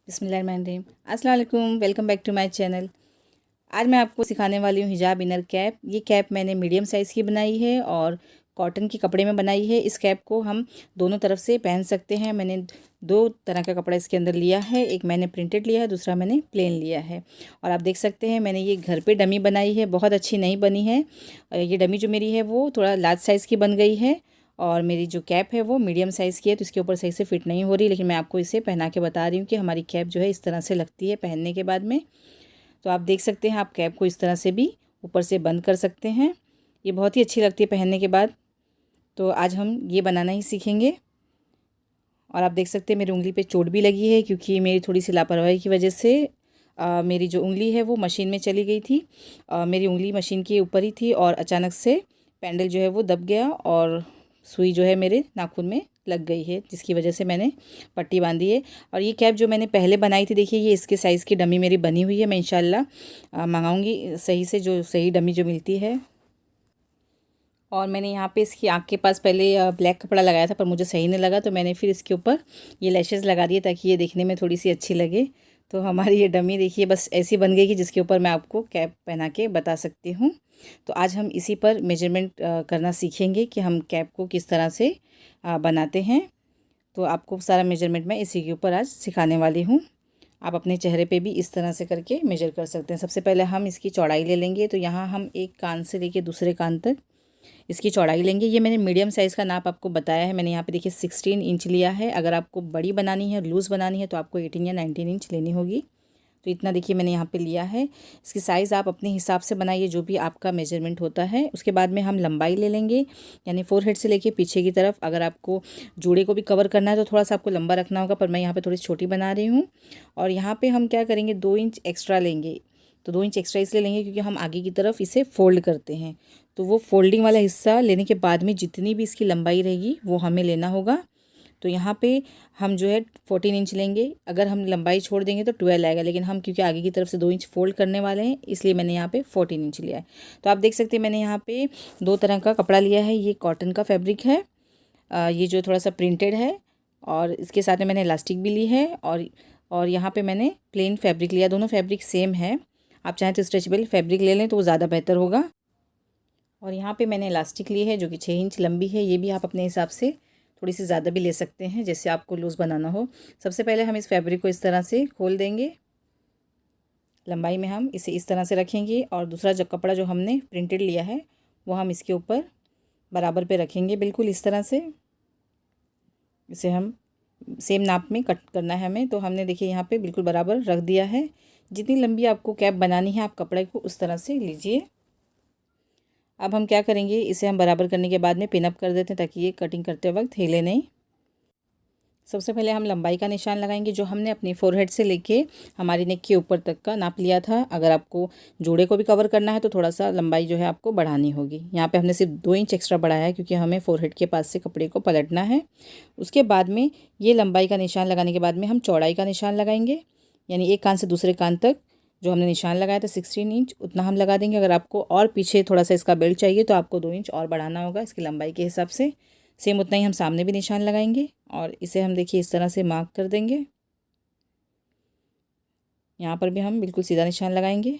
बिस्मिल्लाहिर्रहमानिर्रहीम। अस्सलाम वालेकुम, welcome back to my channel. आज मैं आपको सिखाने वाली हूँ हिजाब इनर कैप। ये कैप मैंने मीडियम साइज़ की बनाई है और कॉटन के कपड़े में बनाई है। इस कैप को हम दोनों तरफ से पहन सकते हैं। मैंने दो तरह का कपड़ा इसके अंदर लिया है, एक मैंने प्रिंटेड लिया है, दूसरा मैंने प्लेन लिया है। और आप देख सकते हैं मैंने ये घर पे डमी बनाई है, बहुत अच्छी नहीं बनी है। ये डमी जो मेरी है वो थोड़ा लार्ज साइज़ की बन गई है और मेरी जो कैप है वो मीडियम साइज़ की है, तो इसके ऊपर सही से फिट नहीं हो रही, लेकिन मैं आपको इसे पहना के बता रही हूँ कि हमारी कैप जो है इस तरह से लगती है पहनने के बाद में। तो आप देख सकते हैं, आप कैप को इस तरह से भी ऊपर से बंद कर सकते हैं। ये बहुत ही अच्छी लगती है पहनने के बाद। तो आज हम ये बनाना ही सीखेंगे। और आप देख सकते हैं मेरी उंगली पे चोट भी लगी है, क्योंकि मेरी थोड़ी सी लापरवाही की वजह से मेरी जो उंगली है वो मशीन में चली गई थी। मेरी उंगली मशीन के ऊपर ही थी और अचानक से पैंडल जो है वो दब गया और सुई जो है मेरे नाखून में लग गई है, जिसकी वजह से मैंने पट्टी बांधी है। और ये कैप जो मैंने पहले बनाई थी, देखिए ये इसके साइज़ की डमी मेरी बनी हुई है। मैं इंशाल्लाह मंगाऊंगी सही से, जो सही डमी जो मिलती है। और मैंने यहाँ पे इसकी आँख के पास पहले ब्लैक कपड़ा लगाया था, पर मुझे सही नहीं लगा, तो मैंने फिर इसके ऊपर ये लैशेज़ लगा दिए ताकि ये देखने में थोड़ी सी अच्छी लगे। तो हमारी ये डमी देखिए बस ऐसी बन गई कि जिसके ऊपर मैं आपको कैप पहना के बता सकती हूँ। तो आज हम इसी पर मेजरमेंट करना सीखेंगे कि हम कैप को किस तरह से बनाते हैं। तो आपको सारा मेजरमेंट मैं इसी के ऊपर आज सिखाने वाली हूँ। आप अपने चेहरे पे भी इस तरह से करके मेजर कर सकते हैं। सबसे पहले हम इसकी चौड़ाई ले लेंगे। तो यहाँ हम एक कान से लेके दूसरे कान तक इसकी चौड़ाई लेंगे। ये मैंने मीडियम साइज़ का नाप आपको बताया है। मैंने यहाँ पे देखिए 16 इंच लिया है। अगर आपको बड़ी बनानी है, लूज़ बनानी है, तो आपको 18 या 19 इंच लेनी होगी। तो इतना देखिए मैंने यहाँ पे लिया है। इसकी साइज़ आप अपने हिसाब से बनाइए, जो भी आपका मेजरमेंट होता है। उसके बाद में हम लंबाई ले लेंगे, यानी फोरहेड से लेके पीछे की तरफ। अगर आपको जूड़े को भी कवर करना है तो थोड़ा सा आपको लंबा रखना होगा, पर मैं यहाँ पे थोड़ी छोटी बना रही हूँ। और यहाँ पे हम क्या करेंगे, 2 इंच एक्स्ट्रा लेंगे। तो 2 इंच एक्स्ट्रा इसलिए लेंगे क्योंकि हम आगे की तरफ इसे फोल्ड करते हैं। तो वो फोल्डिंग वाला हिस्सा लेने के बाद में जितनी भी इसकी लंबाई रहेगी वो हमें लेना होगा। तो यहाँ पे हम जो है 14 इंच लेंगे। अगर हम लंबाई छोड़ देंगे तो 12 आएगा, लेकिन हम क्योंकि आगे की तरफ से 2 इंच फोल्ड करने वाले हैं, इसलिए मैंने यहाँ पे 14 इंच लिया है। तो आप देख सकते हैं मैंने यहाँ पे दो तरह का कपड़ा लिया है। ये कॉटन का फैब्रिक है, ये जो थोड़ा सा प्रिंटेड है, और इसके साथ में मैंने इलास्टिक भी ली है। और यहाँ पे मैंने प्लेन फैब्रिक लिया। दोनों फैब्रिक सेम है। आप चाहें तो स्ट्रेचेबल फैब्रिक ले लें तो वो ज़्यादा बेहतर होगा। और यहाँ पे मैंने इलास्टिक ली है जो कि 6 इंच लंबी है। ये भी आप अपने हिसाब से थोड़ी सी ज़्यादा भी ले सकते हैं, जैसे आपको लूज़ बनाना हो। सबसे पहले हम इस फैब्रिक को इस तरह से खोल देंगे। लंबाई में हम इसे इस तरह से रखेंगे और दूसरा जो कपड़ा जो हमने प्रिंटेड लिया है वो हम इसके ऊपर बराबर पे रखेंगे, बिल्कुल इस तरह से। इसे हम सेम नाप में कट करना है हमें। तो हमने देखिए यहाँ पे बिल्कुल बराबर रख दिया है। जितनी लंबी आपको कैप बनानी है, आप कपड़े को उस तरह से लीजिए। अब हम क्या करेंगे, इसे हम बराबर करने के बाद में पिन अप कर देते हैं ताकि ये कटिंग करते वक्त हिले नहीं। सबसे पहले हम लंबाई का निशान लगाएंगे, जो हमने अपनी फोरहेड से लेके हमारी नेक के ऊपर तक का नाप लिया था। अगर आपको जोड़े को भी कवर करना है तो थोड़ा सा लंबाई जो है आपको बढ़ानी होगी। यहाँ पे हमने सिर्फ 2 इंच एक्स्ट्रा बढ़ाया है, क्योंकि हमें फोरहेड के पास से कपड़े को पलटना है। उसके बाद में ये लंबाई का निशान लगाने के बाद में हम चौड़ाई का निशान लगाएंगे, यानी एक कान से दूसरे कान तक जो हमने निशान लगाया था 16 इंच, उतना हम लगा देंगे। अगर आपको और पीछे थोड़ा सा इसका बेल्ट चाहिए तो आपको 2 इंच और बढ़ाना होगा इसकी लंबाई के हिसाब से। सेम उतना ही हम सामने भी निशान लगाएंगे और इसे हम देखिए इस तरह से मार्क कर देंगे। यहाँ पर भी हम बिल्कुल सीधा निशान लगाएंगे।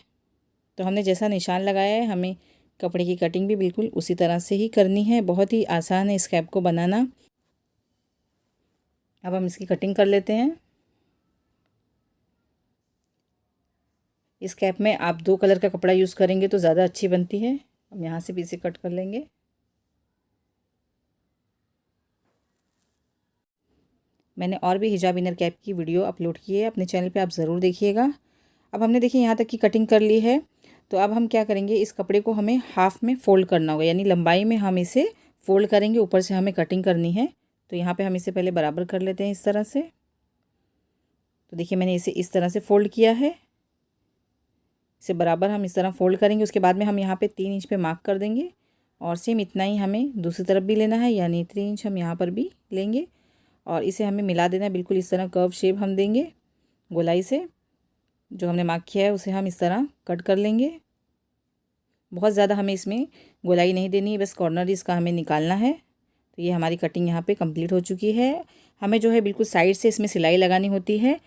तो हमने जैसा निशान लगाया है, हमें कपड़े की कटिंग भी बिल्कुल उसी तरह से ही करनी है। बहुत ही आसान है इस कैप को बनाना। अब हम इसकी कटिंग कर लेते हैं। इस कैप में आप 2 कलर का कपड़ा यूज़ करेंगे तो ज़्यादा अच्छी बनती है। हम यहाँ से भी इसे कट कर लेंगे। मैंने और भी हिजाब इनर कैप की वीडियो अपलोड की है अपने चैनल पे, आप ज़रूर देखिएगा। अब हमने देखिए यहाँ तक की कटिंग कर ली है। तो अब हम क्या करेंगे, इस कपड़े को हमें हाफ़ में फ़ोल्ड करना होगा, यानी लंबाई में हम इसे फ़ोल्ड करेंगे। ऊपर से हमें कटिंग करनी है। तो यहाँ पे हम इसे पहले बराबर कर लेते हैं इस तरह से। तो देखिए मैंने इसे इस तरह से फ़ोल्ड किया है। इसे बराबर हम इस तरह फ़ोल्ड करेंगे। उसके बाद में हम यहाँ पे 3 इंच पे मार्क कर देंगे और सेम इतना ही हमें दूसरी तरफ भी लेना है, यानी 3 इंच हम यहाँ पर भी लेंगे और इसे हमें मिला देना है। बिल्कुल इस तरह कर्व शेप हम देंगे गोलाई से। जो हमने मार्क किया है उसे हम इस तरह कट कर लेंगे। बहुत ज़्यादा हमें इसमें गोलाई नहीं देनी है, बस कॉर्नर इसका हमें निकालना है। तो ये हमारी कटिंग यहाँ पे कंप्लीट हो चुकी है। हमें जो है बिल्कुल साइड से इसमें सिलाई लगानी होती है।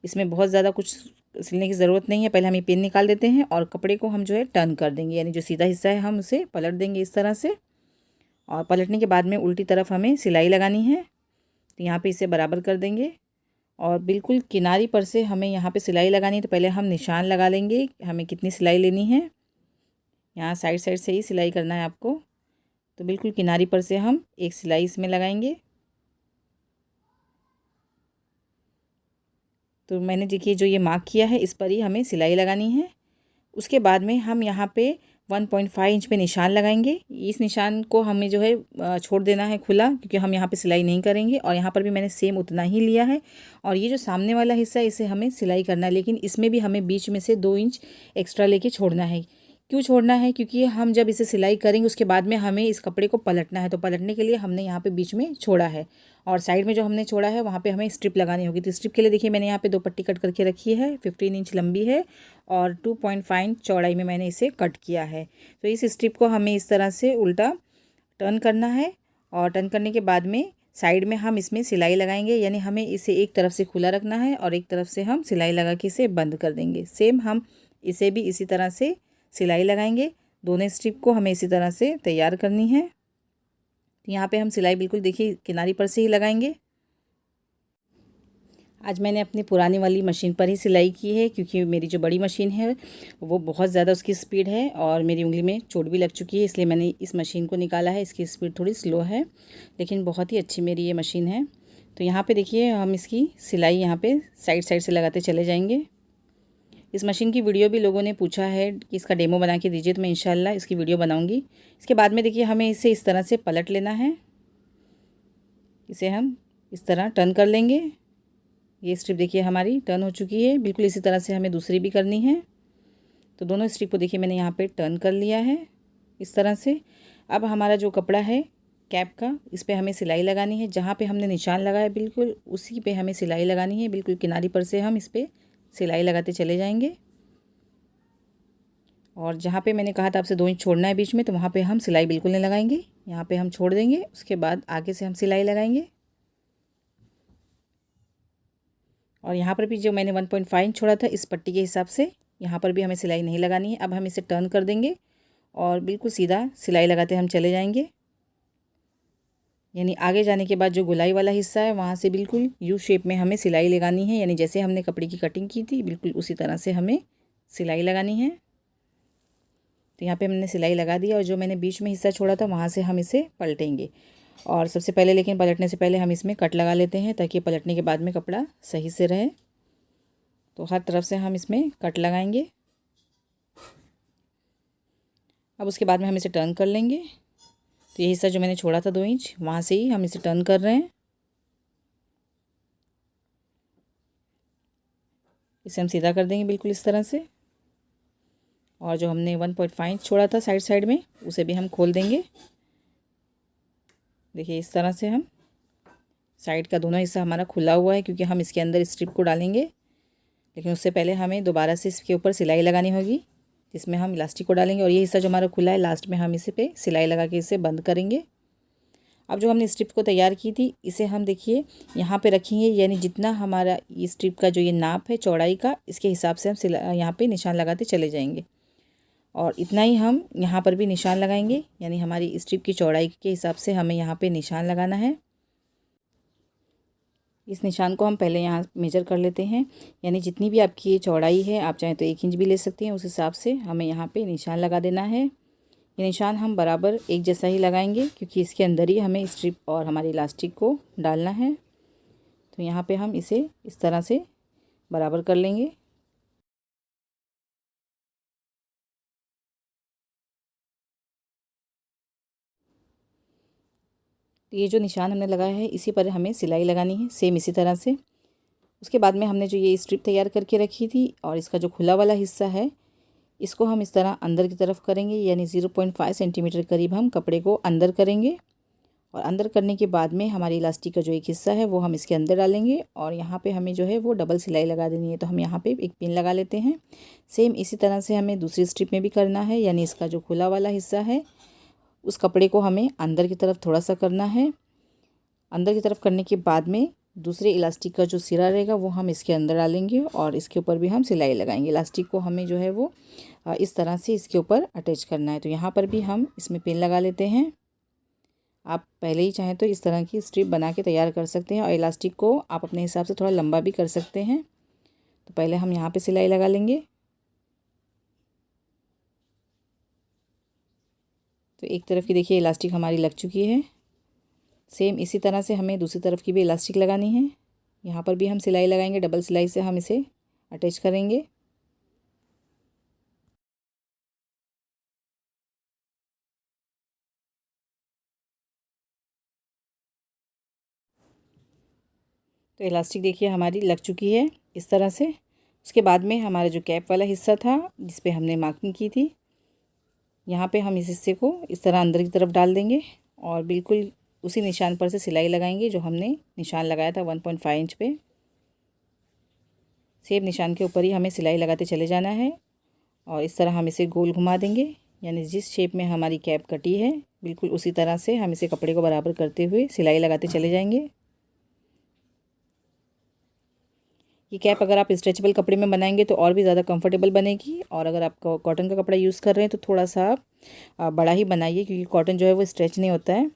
इसमें बहुत ज़्यादा कुछ सिलने की ज़रूरत नहीं है। पहले हम ये पिन निकाल देते हैं और कपड़े को हम जो है टर्न कर देंगे, यानी जो सीधा हिस्सा है हम उसे पलट देंगे इस तरह से। और पलटने के बाद में उल्टी तरफ हमें सिलाई लगानी है, तो यहाँ पे इसे बराबर कर देंगे और बिल्कुल किनारी पर से हमें यहाँ पे सिलाई लगानी है। तो पहले हम निशान लगा लेंगे हमें कितनी सिलाई लेनी है। यहाँ साइड साइड से ही सिलाई करना है आपको, तो बिल्कुल किनारी पर से हम एक सिलाई इसमें लगाएंगे। तो मैंने देखिए जो ये मार्क किया है इस पर ही हमें सिलाई लगानी है। उसके बाद में हम यहाँ पे 1.5 इंच पे निशान लगाएंगे। इस निशान को हमें जो है छोड़ देना है खुला, क्योंकि हम यहाँ पे सिलाई नहीं करेंगे। और यहाँ पर भी मैंने सेम उतना ही लिया है। और ये जो सामने वाला हिस्सा है इसे हमें सिलाई करना है, लेकिन इसमें भी हमें बीच में से 2 इंच एक्स्ट्रा लेके छोड़ना है। क्यों छोड़ना है? क्योंकि हम जब इसे सिलाई करेंगे उसके बाद में हमें इस कपड़े को पलटना है, तो पलटने के लिए हमने यहाँ पे बीच में छोड़ा है। और साइड में जो हमने छोड़ा है वहाँ पे हमें स्ट्रिप लगानी होगी। तो स्ट्रिप के लिए देखिए मैंने यहाँ पे 2 पट्टी कट करके रखी है। 15 इंच लंबी है और 2.5 चौड़ाई में मैंने इसे कट किया है। तो इस स्ट्रिप को हमें इस तरह से उल्टा टर्न करना है और टर्न करने के बाद में साइड में हम इसमें सिलाई लगाएंगे, यानी हमें इसे एक तरफ से खुला रखना है और एक तरफ से हम सिलाई लगा के इसे बंद कर देंगे। सेम हम इसे भी इसी तरह से सिलाई लगाएंगे। दोनों स्ट्रिप को हमें इसी तरह से तैयार करनी है। तो यहाँ पे हम सिलाई बिल्कुल देखिए किनारी पर से ही लगाएंगे। आज मैंने अपनी पुरानी वाली मशीन पर ही सिलाई की है, क्योंकि मेरी जो बड़ी मशीन है वो बहुत ज़्यादा उसकी स्पीड है और मेरी उंगली में चोट भी लग चुकी है, इसलिए मैंने इस मशीन को निकाला है। इसकी स्पीड थोड़ी स्लो है, लेकिन बहुत ही अच्छी मेरी ये मशीन है। तो यहाँ पे देखिए हम इसकी सिलाई यहाँ पे साइड साइड से लगाते चले जाएंगे। इस मशीन की वीडियो भी लोगों ने पूछा है कि इसका डेमो बना के दीजिए, तो मैं इंशाल्लाह इसकी वीडियो बनाऊंगी। इसके बाद में देखिए हमें इसे इस तरह से पलट लेना है। इसे हम इस तरह टर्न कर लेंगे। ये स्ट्रिप देखिए हमारी टर्न हो चुकी है। बिल्कुल इसी तरह से हमें दूसरी भी करनी है। तो दोनों स्ट्रिप को देखिए मैंने यहाँ पे टर्न कर लिया है इस तरह से। अब हमारा जो कपड़ा है कैप का, इस पर हमें सिलाई लगानी है। जहाँ पे हमने निशान लगाया बिल्कुल उसी पे हमें सिलाई लगानी है। बिल्कुल किनारी पर से हम इस पर सिलाई लगाते चले जाएंगे। और जहाँ पे मैंने कहा था आपसे 2 इंच छोड़ना है बीच में, तो वहाँ पे हम सिलाई बिल्कुल नहीं लगाएंगे। यहाँ पे हम छोड़ देंगे, उसके बाद आगे से हम सिलाई लगाएंगे। और यहाँ पर भी जो मैंने 1.5 इंच छोड़ा था इस पट्टी के हिसाब से यहाँ पर भी हमें सिलाई नहीं लगानी है। अब हम इसे टर्न कर देंगे और बिल्कुल सीधा सिलाई लगाते हम चले जाएंगे। यानी आगे जाने के बाद जो गोलाई वाला हिस्सा है वहाँ से बिल्कुल यू शेप में हमें सिलाई लगानी है, यानी जैसे हमने कपड़े की कटिंग की थी बिल्कुल उसी तरह से हमें सिलाई लगानी है। तो यहाँ पे हमने सिलाई लगा दिया और जो मैंने बीच में हिस्सा छोड़ा था वहाँ से हम इसे पलटेंगे। और सबसे पहले लेकिन पलटने से पहले हम इसमें कट लगा लेते हैं, ताकि पलटने के बाद में कपड़ा सही से रहे। तो हर तरफ से हम इसमें कट लगाएंगे। अब उसके बाद में हम इसे टर्न कर लेंगे। तो ये हिस्सा जो मैंने छोड़ा था 2 इंच वहाँ से ही हम इसे टर्न कर रहे हैं। इसे हम सीधा कर देंगे बिल्कुल इस तरह से। और जो हमने 1.5 इंच छोड़ा था साइड साइड में उसे भी हम खोल देंगे। देखिए इस तरह से हम साइड का दोनों हिस्सा हमारा खुला हुआ है, क्योंकि हम इसके अंदर स्ट्रिप को डालेंगे। लेकिन उससे पहले हमें दोबारा से इसके ऊपर सिलाई लगानी होगी, जिसमें हम इलास्टिक को डालेंगे। और ये हिस्सा जो हमारा खुला है लास्ट में हम इसे पे सिलाई लगा के इसे बंद करेंगे। अब जो हमने स्ट्रिप को तैयार की थी इसे हम देखिए यहाँ पे रखेंगे, यानी जितना हमारा ये स्ट्रिप का जो ये नाप है चौड़ाई का, इसके हिसाब से हम यहाँ पे निशान लगाते चले जाएंगे। और इतना ही हम यहाँ पर भी निशान लगाएंगे, यानी हमारी स्ट्रिप की चौड़ाई के हिसाब से हमें यहाँ पे निशान लगाना है। इस निशान को हम पहले यहाँ मेजर कर लेते हैं, यानी जितनी भी आपकी ये चौड़ाई है आप चाहें तो 1 इंच भी ले सकते हैं, उस हिसाब से हमें यहाँ पे निशान लगा देना है। ये निशान हम बराबर एक जैसा ही लगाएंगे, क्योंकि इसके अंदर ही हमें स्ट्रिप और हमारी इलास्टिक को डालना है। तो यहाँ पे हम इसे इस तरह से बराबर कर लेंगे। तो ये जो निशान हमने लगाया है इसी पर हमें सिलाई लगानी है, सेम इसी तरह से। उसके बाद में हमने जो ये स्ट्रिप तैयार करके रखी थी और इसका जो खुला वाला हिस्सा है इसको हम इस तरह अंदर की तरफ करेंगे, यानी 0.5 सेंटीमीटर करीब हम कपड़े को अंदर करेंगे। और अंदर करने के बाद में हमारी इलास्टिक का जो एक हिस्सा है वो हम इसके अंदर डालेंगे और यहाँ पे हमें जो है वो डबल सिलाई लगा देनी है। तो हम यहाँ पे एक पिन लगा लेते हैं। सेम इसी तरह से हमें दूसरी स्ट्रिप में भी करना है, यानी इसका जो खुला वाला हिस्सा है उस कपड़े को हमें अंदर की तरफ थोड़ा सा करना है। अंदर की तरफ करने के बाद में दूसरे इलास्टिक का जो सिरा रहेगा वो हम इसके अंदर डालेंगे और इसके ऊपर भी हम सिलाई लगाएंगे। इलास्टिक को हमें जो है वो इस तरह से इसके ऊपर अटैच करना है। तो यहाँ पर भी हम इसमें पिन लगा लेते हैं। आप पहले ही चाहें तो इस तरह की स्ट्रिप बना के तैयार कर सकते हैं और इलास्टिक को आप अपने हिसाब से थोड़ा लंबा भी कर सकते हैं। तो पहले हम यहाँ पे सिलाई लगा लेंगे। तो एक तरफ की देखिए इलास्टिक हमारी लग चुकी है। सेम इसी तरह से हमें दूसरी तरफ की भी इलास्टिक लगानी है। यहाँ पर भी हम सिलाई लगाएंगे, डबल सिलाई से हम इसे अटैच करेंगे। तो इलास्टिक देखिए हमारी लग चुकी है इस तरह से। उसके बाद में हमारा जो कैप वाला हिस्सा था जिस पे हमने मार्किंग की थी, यहाँ पे हम इस हिस्से को इस तरह अंदर की तरफ डाल देंगे और बिल्कुल उसी निशान पर से सिलाई लगाएंगे जो हमने निशान लगाया था 1.5 इंच पे। सेम निशान के ऊपर ही हमें सिलाई लगाते चले जाना है और इस तरह हम इसे गोल घुमा देंगे, यानी जिस शेप में हमारी कैप कटी है बिल्कुल उसी तरह से हम इसे कपड़े को बराबर करते हुए सिलाई लगाते चले जाएंगे। ये कैप अगर आप स्ट्रेचेबल कपड़े में बनाएंगे तो और भी ज़्यादा कंफर्टेबल बनेगी, और अगर आप कॉटन का कपड़ा यूज़ कर रहे हैं तो थोड़ा सा आप बड़ा ही बनाइए, क्योंकि कॉटन जो है वो स्ट्रेच नहीं होता है।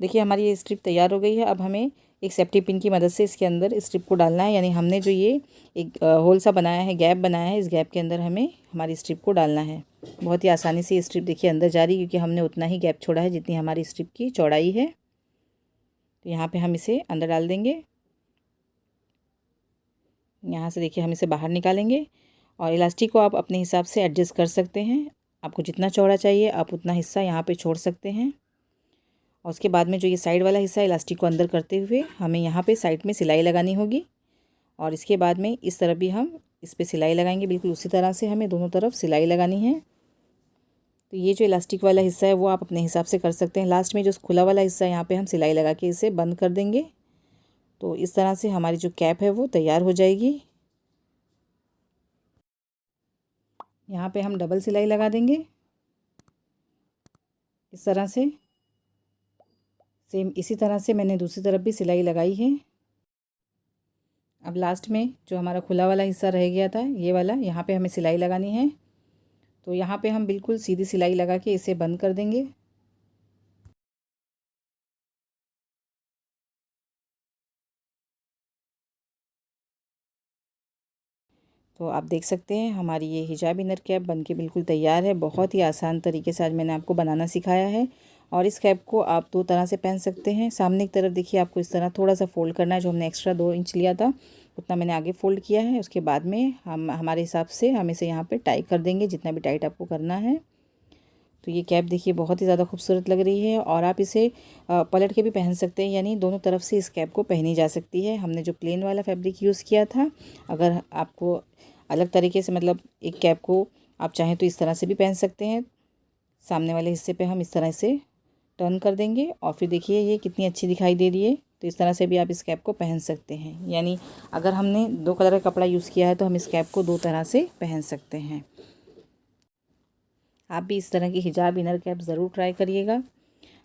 देखिए हमारी ये स्ट्रिप तैयार हो गई है। अब हमें एक सेफ्टी पिन की मदद से इसके अंदर स्ट्रिप को डालना है, यानी हमने जो ये एक होल सा बनाया है, गैप बनाया है, इस गैप के अंदर हमें हमारी स्ट्रिप को डालना है। बहुत ही आसानी से ये स्ट्रिप देखिए अंदर जा रही है, क्योंकि हमने उतना ही गैप छोड़ा है जितनी हमारी स्ट्रिप की चौड़ाई है। तो यहाँ पर हम इसे अंदर डाल देंगे। यहाँ से देखिए हम इसे बाहर निकालेंगे और इलास्टिक को आप अपने हिसाब से एडजस्ट कर सकते हैं। आपको जितना चौड़ा चाहिए आप उतना हिस्सा यहाँ पे छोड़ सकते हैं। और उसके बाद में जो ये साइड वाला हिस्सा इलास्टिक को अंदर करते हुए हमें यहाँ पे साइड में सिलाई लगानी होगी, और इसके बाद में इस तरफ भी हम इस पर सिलाई लगाएंगे। बिल्कुल उसी तरह से हमें दोनों तरफ सिलाई लगानी है। तो ये जो इलास्टिक वाला हिस्सा है वो आप अपने हिसाब से कर सकते हैं। लास्ट में जो खुला वाला हिस्सा है यहाँ पर हम सिलाई लगा के इसे बंद कर देंगे। तो इस तरह से हमारी जो कैप है वो तैयार हो जाएगी। यहाँ पे हम डबल सिलाई लगा देंगे इस तरह से। सेम इसी तरह से मैंने दूसरी तरफ भी सिलाई लगाई है। अब लास्ट में जो हमारा खुला वाला हिस्सा रह गया था ये वाला, यहाँ पे हमें सिलाई लगानी है। तो यहाँ पे हम बिल्कुल सीधी सिलाई लगा के इसे बंद कर देंगे। तो आप देख सकते हैं हमारी ये हिजाब इनर कैप बनके बिल्कुल तैयार है। बहुत ही आसान तरीके से आज मैंने आपको बनाना सिखाया है, और इस कैप को आप दो तरह से पहन सकते हैं। सामने की तरफ देखिए आपको इस तरह थोड़ा सा फोल्ड करना है, जो हमने एक्स्ट्रा 2 इंच लिया था उतना मैंने आगे फोल्ड किया है। उसके बाद में हम हमारे हिसाब से हम इसे यहाँ पर टाई कर देंगे, जितना भी टाइट आपको करना है। तो ये कैप देखिए बहुत ही ज़्यादा खूबसूरत लग रही है, और आप इसे पलट के भी पहन सकते हैं, यानी दोनों तरफ से इस कैप को पहनी जा सकती है। हमने जो प्लेन वाला फैब्रिक यूज़ किया था, अगर आपको अलग तरीके से मतलब एक कैप को आप चाहें तो इस तरह से भी पहन सकते हैं। सामने वाले हिस्से पे हम इस तरह से टर्न कर देंगे और फिर देखिए ये कितनी अच्छी दिखाई दे रही है। तो इस तरह से भी आप इस कैप को पहन सकते हैं, यानी अगर हमने 2 कलर का कपड़ा यूज़ किया है तो हम इस कैप को 2 तरह से पहन सकते हैं। आप भी इस तरह की हिजाब इनर कैप ज़रूर ट्राई करिएगा।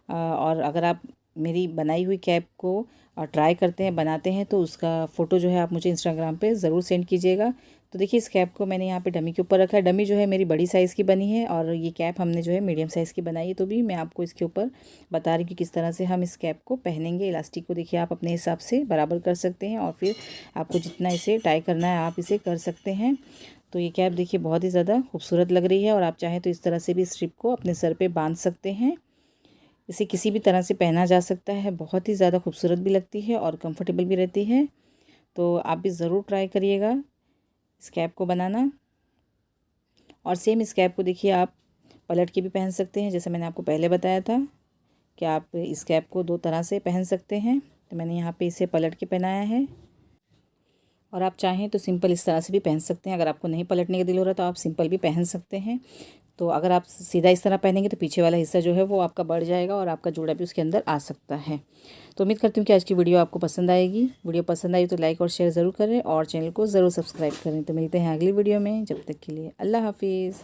और अगर आप मेरी बनाई हुई कैप को ट्राई करते हैं, बनाते हैं, तो उसका फ़ोटो जो है आप मुझे इंस्टाग्राम पे ज़रूर सेंड कीजिएगा। तो देखिए इस कैप को मैंने यहाँ पे डमी के ऊपर रखा है। डमी जो है मेरी बड़ी साइज़ की बनी है, और ये कैप हमने जो है मीडियम साइज़ की बनाई है। तो भी मैं आपको इसके ऊपर बता रही हूँ कि किस तरह से हम इस कैप को पहनेंगे। इलास्टिक को देखिए आप अपने हिसाब से बराबर कर सकते हैं, और फिर आपको जितना इसे टाई करना है आप इसे कर सकते हैं। तो ये कैप देखिए बहुत ही ज़्यादा खूबसूरत लग रही है, और आप चाहें तो इस तरह से भी स्ट्रिप को अपने सर पे बांध सकते हैं। इसे किसी भी तरह से पहना जा सकता है। बहुत ही ज़्यादा खूबसूरत भी लगती है और कंफर्टेबल भी रहती है। तो आप भी ज़रूर ट्राई करिएगा इस कैप को बनाना। और सेम इस कैप को देखिए आप पलट के भी पहन सकते हैं, जैसे मैंने आपको पहले बताया था कि आप इस कैप को 2 तरह से पहन सकते हैं। तो मैंने यहाँ पे इसे पलट के पहनाया है, और आप चाहें तो सिंपल इस तरह से भी पहन सकते हैं। अगर आपको नहीं पलटने का दिल हो रहा तो आप सिंपल भी पहन सकते हैं। तो अगर आप सीधा इस तरह पहनेंगे तो पीछे वाला हिस्सा जो है वो आपका बढ़ जाएगा, और आपका जोड़ा भी उसके अंदर आ सकता है। तो उम्मीद करती हूँ कि आज की वीडियो आपको पसंद आएगी। वीडियो पसंद आई तो लाइक और शेयर ज़रूर करें, और चैनल को ज़रूर सब्सक्राइब करें। तो मिलते हैं अगली वीडियो में, जब तक के लिए अल्लाह हाफिज़।